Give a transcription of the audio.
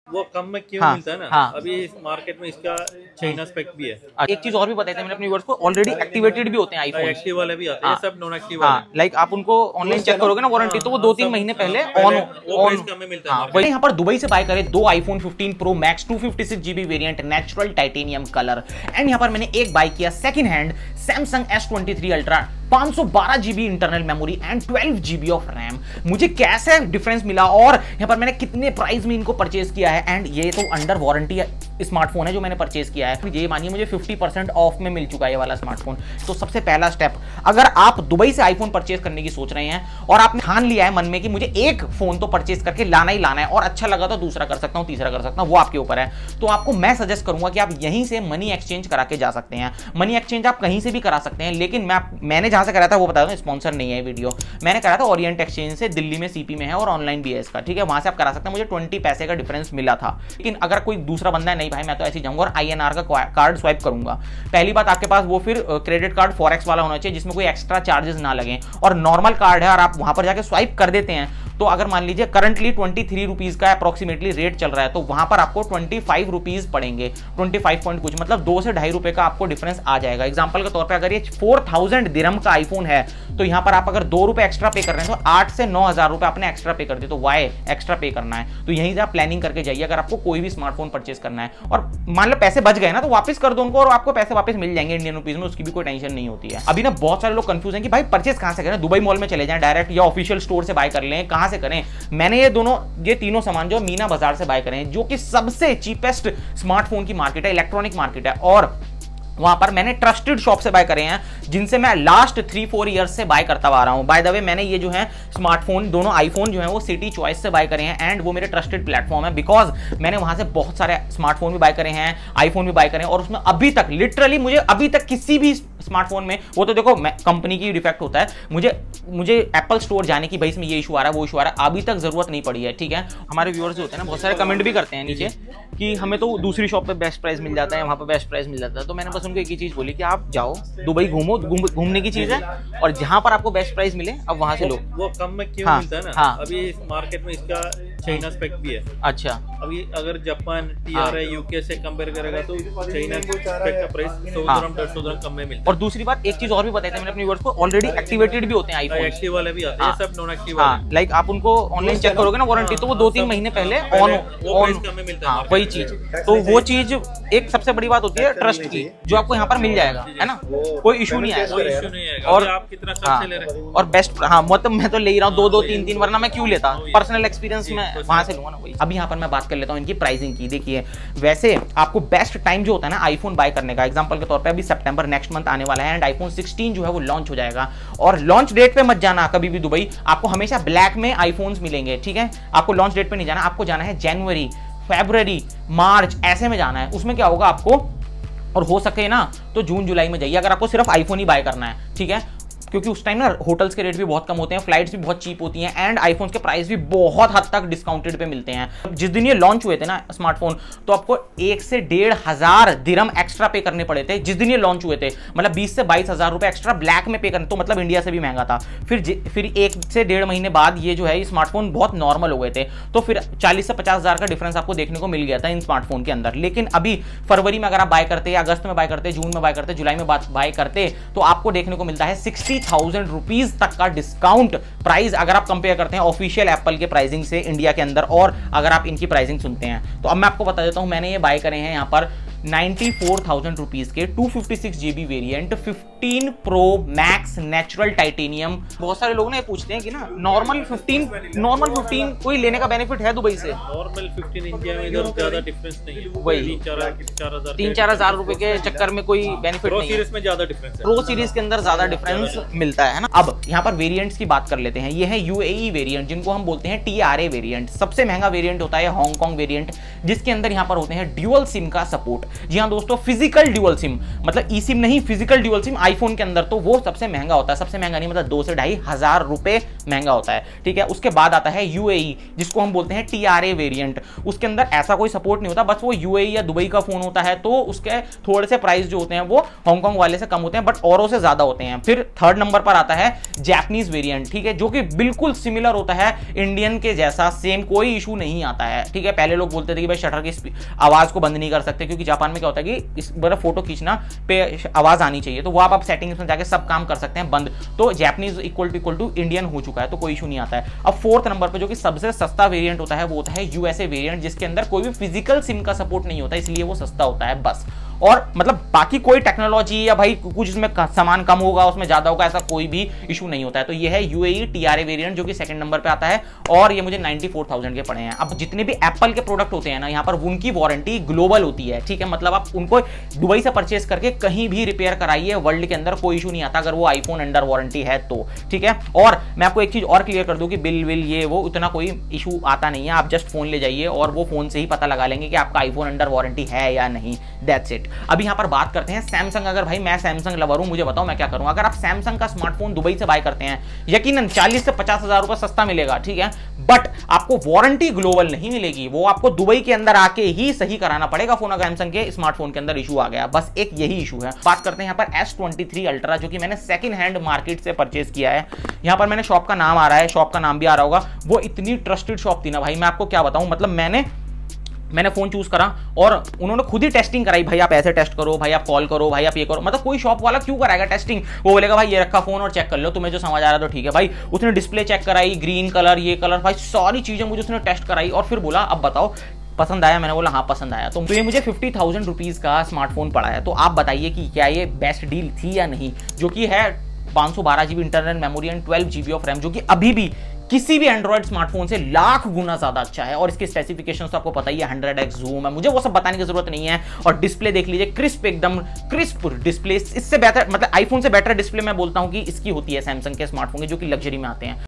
वो कम में क्यों मिलता है ना। अभी इस मार्केट में इसका चाइना स्पेक भी है। एक चीज और भी बताते हैं मैंने अपने व्यूअर्स को, ऑलरेडी एक्टिवेटेड भी होते हैं आईफोन, एक्टिव वाले भी आते हैं, सब नॉन एक्टिव वाले। लाइक आप उनको ऑनलाइन चेक करोगे ना वारंटी, तो वो 2-3 महीने पहले ऑन मिलता है। वही यहाँ पर दुबई से बाय करे 2 iPhone 15 Pro Max 256GB variant natural titanium colour, and यहाँ पर मैंने एक बाय किया second hand Samsung S23 Ultra 512GB internal memory and 12GB of RAM. मुझे कैसे डिफरेंस मिला और यहाँ पर मैंने कितने प्राइस में इनको परचेज किया है, एंड ये तो अंडर वारंटी स्मार्टफोन है जो मैंने परचेज किया है। ये मानिए मुझे 50% ऑफ में मिल चुका है ये वाला स्मार्टफोन। तो सबसे पहला स्टेप, अगर आप दुबई से आईफोन परचेज करने की सोच रहे हैं और आपने ठान लिया है मन में कि मुझे एक फोन तो परचेज करके लाना ही लाना है और अच्छा लगा तो दूसरा कर सकता हूँ, तीसरा कर सकता हूँ, वो आपके ऊपर है, तो आपको मैं सजेस्ट करूंगा कि आप यहीं से मनी एक्सचेंज करा के जा सकते हैं। मनी एक्सचेंज आप कहीं से भी करा सकते हैं, लेकिन मैंने जहां से करा था वो बता दूं, स्पॉन्सर नहीं है वीडियो, मैंने करा था ओरिएंट एक्सचेंज से, दिल्ली में सीपी में है और ऑनलाइन भी है इसका, ठीक है, वहां से आप करा सकते हैं। मुझे 20 पैसे का डिफरेंस मिला था। लेकिन अगर कोई दूसरा बंदा है, नहीं भाई मैं तो ऐसे जाऊंगा और INR का कार्ड स्वाइप करूंगा, पहली बात आपके पास वो फिर क्रेडिट कार्ड फॉरेक्स वाला होना चाहिए जिसमें कोई एक्स्ट्रा चार्जेस ना लगे, और नॉर्मल कार्ड है और आप वहां पर जाके स्वाइप कर देते हैं, तो अगर मान लीजिए करंटली 23 रुपीज का अप्रोक्सीमेटली रेट चल रहा है, तो वहां पर आपको 25 रुपीज पड़ेंगे, 25 पॉइंट कुछ, मतलब 2 से 2.5 रुपए का आपको डिफरेंस आ जाएगा। एग्जांपल के तौर पे अगर ये 4000 दिरहम का आईफोन है, तो यहां पर आप अगर 2 रुपए एक्स्ट्रा पे कर रहे हैं तो 8 से 9,000 रुपए आपने एक्स्ट्रा पे कर दिए, तो वाई एक्स्ट्रा पे करना है, तो यहीं से आप प्लानिंग करके जाइए अगर आपको कोई भी स्मार्टफोन परचेस करना है। और मान लो पैसे बच गए ना, तो वापस कर दो उनको और आपको पैसे वापस मिल जाएंगे इंडियन रुपीज में, उसकी भी कोई टेंशन नहीं होती है। अभी ना बहुत सारे लोग कंफ्यूज हैं कि भाई परचेस कहां से करें, दुबई मॉल में चले जाएं डायरेक्ट या ऑफिशियल स्टोर से बाय कर लें, कहां से करें। मैंने ये तीनों सामान जो मीना बाजार से बाय करें, जो कि सबसे चीपेस्ट स्मार्टफोन की मार्केट है, इलेक्ट्रॉनिक मार्केट है, और वहां पर मैंने ट्रस्टेड शॉप से बाय करे हैं जिनसे मैं लास्ट 3-4 ईयर्स से बाय करता आ रहा हूं। बाय द वे मैंने ये जो है स्मार्टफोन दोनों आईफोन जो है वो सिटी चॉइस से बाय करे हैं, एंड वो मेरे ट्रस्टेड प्लेटफॉर्म है, बिकॉज मैंने वहां से बहुत सारे स्मार्टफोन भी बाय करे हैं, आईफोन भी बाय करे हैं, और उसमें अभी तक लिटरली मुझे अभी तक किसी भी स्मार्टफोन में, वो तो देखो कंपनी की डिफेक्ट होता है, मुझे एप्पल स्टोर जाने की भाई इसमें ये इशू आ रहा है वो इशू आ रहा है, अभी तक जरूरत नहीं पड़ी है, ठीक है। हमारे व्यूअर्स जो होते हैं ना बहुत सारे कमेंट भी करते हैं नीचे कि हमें तो दूसरी शॉप पे बेस्ट प्राइस मिल जाता है, वहां पे बेस्ट प्राइस मिल जाता है, तो मैंने बस उनको एक ही चीज बोली कि आप जाओ दुबई घूमो, घूमने की चीज है, और जहां पर आपको बेस्ट प्राइस मिले अब वहां से लो। वो कम में क्यों मिलता है ना। अभी इस मार्केट में इसका चाइना स्पेक भी है। अच्छा, अभी अगर जापान TRI UK से कंपेयर करेगा तो चाइना स्पेक का प्राइस 100 dirham 150 dirham कम में मिलता है। और दूसरी बात एक चीज और भी बताते हैं मैंने अपने व्यूअर्स को, ऑलरेडी एक्टिवेटेड भी होते हैं आईफोन, एक्टिव वाले भी आते हैं, सब नॉन एक्टिव वाले। लाइक आप उनको ऑनलाइन चेक करोगे ना वारंटी, तो वो 2-3 महीने पहले ऑन वही चीज, तो वो चीज एक सबसे बड़ी बात होती है ट्रस्ट की, जो आपको यहाँ पर मिल जाएगा, है ना, कोई इशू नहीं आएगा। और आप कितना खर्च ले रहे हैं, और बेस्ट, मतलब मैं तो ले ही रहा हूँ 2-2 3-3, वरना मैं क्यों लेता, पर्सनल एक्सपीरियंस में वहां से लूंगा ना। अभी यहाँ पर मैं बात कर लेता हूँ इनकी प्राइसिंग की। देखिए वैसे आपको बेस्ट टाइम जो होता है ना आईफोन बाय करने का, एग्जांपल के तौर पे अभी सितंबर नेक्स्ट मंथ आने वाला है, एंड आईफोन 16 जो है वो लॉन्च हो जाएगा, और लॉन्च डेट पे मत जाना कभी भी दुबई, आपको हमेशा ब्लैक में आईफोन्स मिलेंगे, ठीक है। आपको लॉन्च डेट पे नहीं जाना, आपको जाना है जनवरी, फरवरी, मार्च, ऐसे में जाना है। उसमें क्या होगा आपको, और हो सके ना तो जून जुलाई में जाइए अगर आपको सिर्फ आईफोन ही बाय करना है, ठीक है, क्योंकि उस टाइम ना होटल्स के रेट भी बहुत कम होते हैं, फ्लाइट्स भी बहुत चीप होती हैं, एंड आईफोन के प्राइस भी बहुत हद तक डिस्काउंटेड पे मिलते हैं। जिस दिन ये लॉन्च हुए थे ना स्मार्टफोन, तो आपको 1 से 1,500 दिरहम एक्स्ट्रा पे करने पड़े थे जिस दिन ये लॉन्च हुए थे, मतलब 20 से 22,000 रुपए एक्स्ट्रा ब्लैक में पे करने, तो मतलब इंडिया से भी महंगा था। फिर 1 से 1.5 महीने बाद ये जो है ये स्मार्टफोन बहुत नॉर्मल हो गए थे, तो फिर 40 से 50,000 का डिफरेंस आपको देखने को मिल गया था इन स्मार्टफोन के अंदर। लेकिन अभी फरवरी में अगर आप बाय करते, अगस्त में बाय करते, जून में बाय करते, जुलाई में बाय करते, तो आपको देखने को मिलता है 60,000 रुपीज तक का डिस्काउंट प्राइस, अगर आप कंपेयर करते हैं ऑफिशियल एप्पल के प्राइसिंग से इंडिया के अंदर, और अगर आप इनकी प्राइसिंग सुनते हैं। तो अब मैं आपको बता देता हूं, मैंने ये बाय करे हैं यहां पर 94,000 रुपीज के 256GB variant 15 Pro Max natural titanium. बहुत सारे लोग ना ये पूछते हैं कि ना नॉर्मल 15 कोई लेने का बेनिफिट है दुबई से? नॉर्मल 15 इंडिया में इधर ज्यादा डिफरेंस नहीं है, वही 3-4 हजार रुपए के चक्कर में कोई बेनिफिट नहीं है। प्रो सीरीज में ज्यादा डिफरेंस है, प्रो सीरीज के अंदर ज्यादा डिफरेंस मिलता है ना। अब यहाँ पर वेरिएंट्स की बात कर लेते हैं। ये है UAE वेरिएंट, जिनको हम बोलते हैं TRA वेरिएंट। सबसे महंगा वेरिएंट होता है हांगकांग वेरिएंट, जिसके अंदर यहाँ पर होते हैं ड्यूअल सिम का सपोर्ट। जी हाँ दोस्तों, फिजिकल ड्यूअल सिम, मतलब ई सिम नहीं, फिजिकल ड्यूअल सिम। आईफोन के अंदर, तो वो सबसे महंगा होता है, सबसे महंगा नहीं मतलब 2 से 2,500 रुपए महंगा होता है, ठीक है। उसके बाद आता है UAE, जिसको हम बोलते हैं TRA वेरिएंट। उसके अंदर ऐसा कोई सपोर्ट नहीं होता, बस वो UAE या दुबई का फोन होता है, तो उसके थोड़े से प्राइस जो होते हैं वो हांगकांग वाले से कम होते हैं, बट औरों से ज्यादा होते हैं। फिर थर्ड नंबर पर आता है जापानीज वेरिएंट, ठीक है, जो कि बिल्कुल सिमिलर होता है इंडियन के जैसा, सेम, कोई इशू नहीं आता है, ठीक है। पहले लोग बोलते थे कि भाई शटर की आवाज को बंद नहीं कर सकते, क्योंकि जापान में क्या होता है कि इस बार फोटो खींचना पे आवाज आनी चाहिए, तो वो आप सेटिंग्स में जाके सब काम कर सकते हैं बंद। तो जापानीज इक्वल टू इंडियन हो चुका है, तो कोई इशू नहीं आता है। अब फोर्थ नंबर पर जो कि सबसे सस्ता वेरिएंट होता है वो होता है USA वेरिएंट, जिसके अंदर कोई भी फिजिकल सिम का सपोर्ट नहीं होता, इसलिए वो सस्ता होता है बस। और मतलब बाकी कोई टेक्नोलॉजी या भाई कुछ इसमें सामान कम होगा उसमें ज्यादा होगा ऐसा कोई भी इशू नहीं होता है। तो ये है UAE TRA वेरिएंट जो कि सेकंड नंबर पे आता है, और ये मुझे 94,000 के पड़े हैं। अब जितने भी एप्पल के प्रोडक्ट होते हैं ना, यहाँ पर उनकी वारंटी ग्लोबल होती है, ठीक है, मतलब आप उनको दुबई से परचेस करके कहीं भी रिपेयर कराइए, वर्ल्ड के अंदर कोई इशू नहीं आता अगर वो आईफोन अंडर वारंटी है तो, ठीक है। और मैं आपको एक चीज और क्लियर कर दूं कि बिल विल ये वो उतना कोई इशू आता नहीं है, आप जस्ट फोन ले जाइए और वो फोन से ही पता लगा लेंगे कि आपका आईफोन अंडर वारंटी है या नहीं, दैट्स इट। अभी यहाँ पर बात करते हैं सैमसंग। अगर भाई मैं सैमसंग लवर हूं, मुझे बताओ मैं क्या करूं। अगर आप सैमसंग का स्मार्टफोन दुबई से बाय करते हैं, यकीनन 40 से 50,000 रुपए सस्ता मिलेगा, ठीक है, बट आपको वारंटी ग्लोबल नहीं मिलेगी, वो आपको दुबई के अंदर आके ही सही कराना पड़ेगा फोन। अगर सैमसंग के स्मार्टफोन के अंदर इशू आ गया, बस एक यही इशू है। बात करते हैं यहाँ पर S23 अल्ट्रा, जो कि मैंने सेकंड हैंड मार्केट से परचेज किया है। यहाँ पर मैंने शॉप का नाम आ रहा है, शॉप का नाम भी आ रहा होगा, वो इतनी ट्रस्टेड शॉप थी ना भाई, मैं आपको क्या बताऊं। मतलब मैंने फोन चूज करा और उन्होंने खुद ही टेस्टिंग कराई, भाई आप ऐसे टेस्ट करो, भाई आप कॉल करो, भाई आप ये करो। मतलब कोई शॉप वाला क्यों कराएगा टेस्टिंग, वो बोलेगा भाई ये रखा फोन और चेक कर लो, तुम्हें जो समझ आ रहा तो ठीक है। भाई उसने डिस्प्ले चेक कराई, ग्रीन कलर, ये कलर, भाई सारी चीजें मुझे उसने टेस्ट कराई और फिर बोला अब बताओ पसंद आया। मैंने बोला हाँ पसंद आया। तो ये मुझे 50,000 रुपीज का स्मार्टफोन पड़ा है। तो आप बताइए कि क्या ये बेस्ट डील थी या नहीं, जो कि है 512 GB internal memory and 12 GB of RAM, जो कि अभी भी किसी भी एंड्रॉइड स्मार्टफोन से लाख गुना ज्यादा अच्छा है। और इसके स्पेसिफिकेशंस तो आपको पता ही है, 100x जूम है, मुझे वो सब बताने की जरूरत नहीं है। और डिस्प्ले देख लीजिए, क्रिस्प, एकदम क्रिस्प डिस्प्ले, इससे बेहतर मतलब आईफोन से बेटर डिस्प्ले मैं बोलता हूं कि इसकी होती है सैमसंग के स्मार्टफोन की, जो कि लग्जरी में आते हैं।